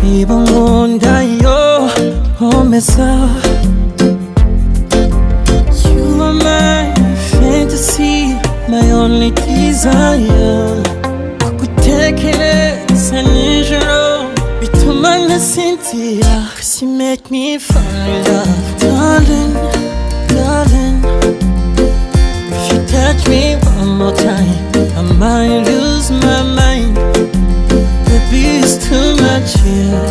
입어온다 요 홈에서 You are my fantasy, my only desire. 구태기를 nijoro bituma nasinzira. Cause you make me fall in love. Darling, darling, if you touch me one more time, I might lose my mind. Baby, it's too much here.